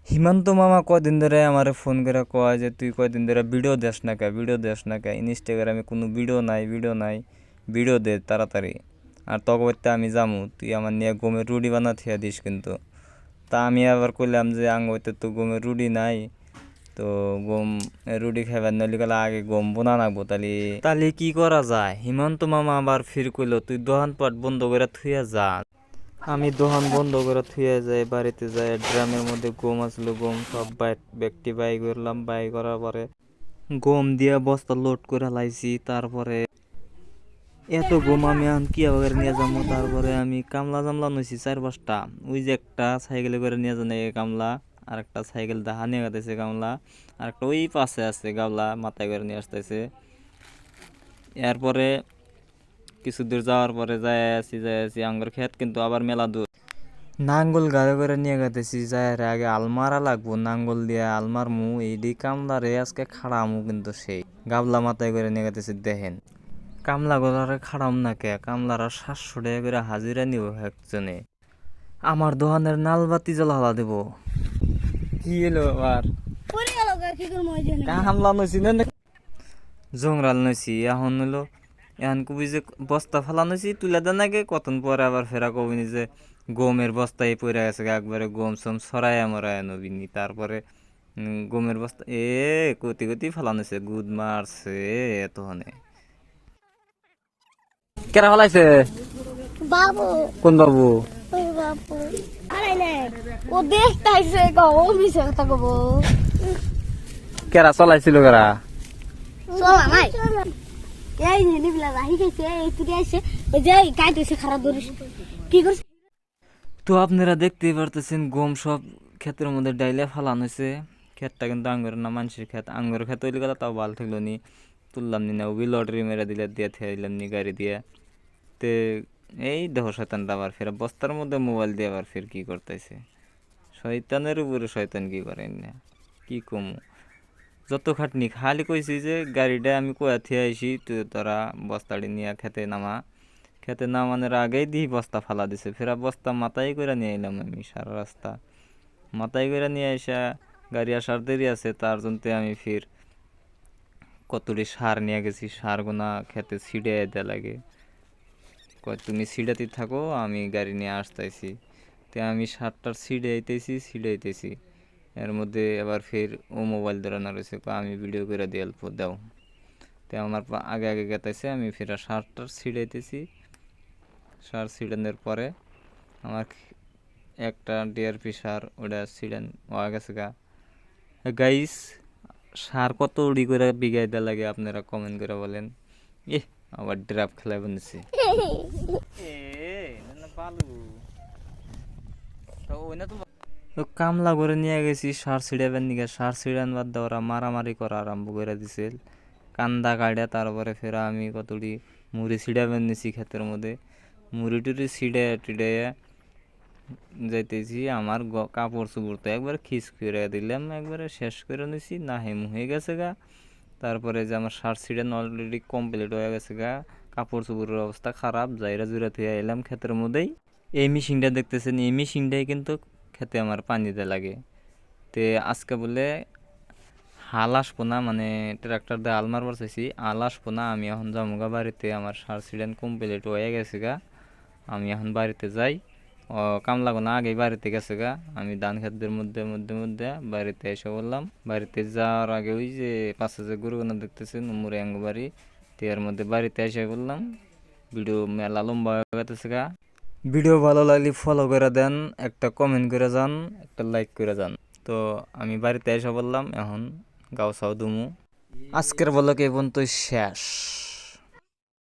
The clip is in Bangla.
হিমান্ত মামা কয়দিন ধরে আমারে ফোন করে কয় যে তুই কয়দিন ধরে ভিডিও দেস না কে ইনস্টাগ্রামে কোনো ভিডিও নাই ভিডিও দে তাড়াতাড়ি। আর তখন আমি যামু, তুই আমার নিয়ে গমের রুটি বানা থিয়া দিস কিন্তু। তা আমি আবার কইলাম যে আঙ্গতে তো গমের রুটি নাই, তো গম রুটি খাইবার নলি গেলে আগে গম বোনা নাকবো। তাহলে কি করা যায়? হিমন্ত মামা আবার ফির কইলো তুই দোকানপাট বন্ধ করে থুইয়া যা। আমি দোকান বন্ধ করে থুয়ে যাই, বাড়িতে যাই, ড্রামের মধ্যে গম আসলো, গম সব ব্যক্তি বাই করলাম। বাই করার পরে গম দিয়ে বস্তা লোড করে লাইছি। তারপরে এত গম আমি এখন কি আবার নিয়ে যাবো। তারপরে আমি কামলা জামলা নইছি 4-5টা। ওই যে একটা সাইকেলে করে নিয়ে যান কামলা, আর একটা সাইকেল দেখা নিয়ে গেছে কামলা, আর একটা ওই পাশে আছে গাবলা মাথায় করে নিয়ে আসতেছে। এরপরে কিছু দূর যাওয়ার পরে যাই আছি আঙ্গুর ক্ষেত কিন্তু আবার মেলা দূর। নাঙ্গল গাড়ি করে নিয়ে গেতেছি, যাই আগে আলমারা লাগবো, নাঙ্গল দিয়ে আলমার মু এইডি কামলারে আজকে খাড়ামু কিন্তু সেই গাবলা মাথায় করে নিয়ে গেতেছি। দেখেন কামলা গোলারে খাড়াম না কে, কামলারা 700 টাকা করে হাজিরা নিব একজনে। আমার দোকানের নালবাতি জ্বালা দেব। কি এলো আবার কামলা নইছি না জংরাল নইছি, এখন হলো এখন কবি যে বস্তা ফালানোছি তুলে দেন আগে, কতন পরে আবার ফেরা কবিনি যে গমের বস্তায় পড়ে গেছে একবারে গম সম সরাইয়া মরাইয়া নবিনি। তারপরে গমের বস্তা কতি ফালানোছে, গুদ মারছে এতক্ষণে। কেরা ফালাইছে? বাবু। কোন বাবু? ওই বাবু আরে না, ও দেখতাইছে গো, ও মিছে কথা কব। কেরা চলাইছিল কেরা? চলা নাই এই নিবিলা রাহি গেছে, এই তুই আইছে ওই যে কাইতেছে খারাপ ধরিস কি করছ। তো আপনারা দেখতেই পারতেছেন গম সব ক্ষেতের মধ্যে ডাইলে ফালানো হয়েছে। ক্ষেতটা কিন্তু আঙ্গুরের না, মানুষের ক্ষেত। আঙ্গুরের ক্ষেত হইলে গেলে তাও ভালো থাকলো নি, তুললাম নি না, ওই লটারি মেরে দিলে দিয়ে থাইলাম নি গাড়ি দিয়ে। তে এই দেহ শয়তানটা আবার ফের বস্তার মধ্যে মোবাইল দিয়ে আবার ফের কি করতেছে। শয়তানের উপরে শয়তান কি করেন না, কি কমু। যত খাটনি খালি কইছি যে গাড়িটা আমি কোয়া থিয়ে আইসি, তুই তোরা বস্তাটি নিয়ে খেতে নামানোর আগেই দিই বস্তা ফালা দিছে। ফেরা বস্তা মাথায় করে নিয়ে এলাম আমি, সারা রাস্তা মাথায় করে নিয়ে আসা। গাড়ি আসার দেরি আছে, তার জন্য আমি ফির কতটি সার নিয়ে গেছি, সার গোনা খেতে ছিঁড়ে দেওয়া লাগে। তুমি ছিঁড়াতে থাকো, আমি গাড়ি নিয়ে আসতেছি। তো আমি সারটার ছিঁড়াইতেছি। এর মধ্যে আবার ফির ও মোবাইল ধরানো রয়েছে, আমি ভিডিও করে দিয়ে অল্প দাও। তো আমার আগে গেতেছে, আমি ফেরা সারটার ছিঁড়াইতেছি। সার ছিঁড়ানোর পরে আমার একটা ডিআরপি সার ওটা ছিঁড়ান হয়ে গেছে গা। গাইস, সার কত উড়ি করে বিঘাই দেওয়া লাগে আপনারা কমেন্ট করে বলেন। আবার ড্রাফ খেলায় বলেছি তো কামলা করে নিয়ে গেছি সার ছিঁড়াবেন নিকে। সার ছিঁড়ান বাদ দিয়ে ওরা মারামারি করা আরম্ভ করে দিছিল, কান্দা কাড়া। তারপরে ফেরা আমি কতটি মুড়ি ছিঁড়াবেন নিছি ক্ষেতের মধ্যে। মুড়ি টুড়ি ছিঁড়ে যাইতেছি। আমার কাপড় চোপড় তো একবার খিচ করে দিলাম, একবারে শেষ করে নিছি, না হেমু হয়ে গেছে গা। তারপরে যে আমার শার্ট ছিঁড়ানো অলরেডি কমপ্লিট হয়ে গেছে গা, কাপড় চোপড়ের অবস্থা খারাপ। জাইরা জুরা থুয়ে এলাম ক্ষেতের মধ্যেই। এই মেশিনটা দেখতেছেন, এই মেশিনটাই কিন্তু খেতে আমার পানি দেওয়া লাগে। তে আজকে বলে হাল আসবো না, মানে ট্রাক্টর দিয়ে আল মারবার চাইছি, আল আসবো না। আমি এখন যাবো গা বাড়িতে, আমার সার ছিঁড়ান কমপ্লিট হয়ে গেছে গা। আমি এখন বাড়িতে যাই। কামলা গোনা আগেই বাড়িতে গেছে গা। আমি ধান খেতের মধ্যে বাড়িতে এসে বললাম। বাড়িতে যাওয়ার আগে ওই যে পাশে যে গরুগুনা দেখতেছেন উমরে আঙ্গ বাড়ি, এর মধ্যে বাড়িতে এসে বললাম। ভিডিও মেলা লম্বা হয়ে গেছে গা। ভিডিও ভালো লাগলে ফলো করে দেন, একটা কমেন্ট করে যান, একটা লাইক করে যান। তো আমি বাড়িতে এসে বললাম এখন গাও সাও দুমু। আজকের ব্লগ এই পর্যন্ত শেষ।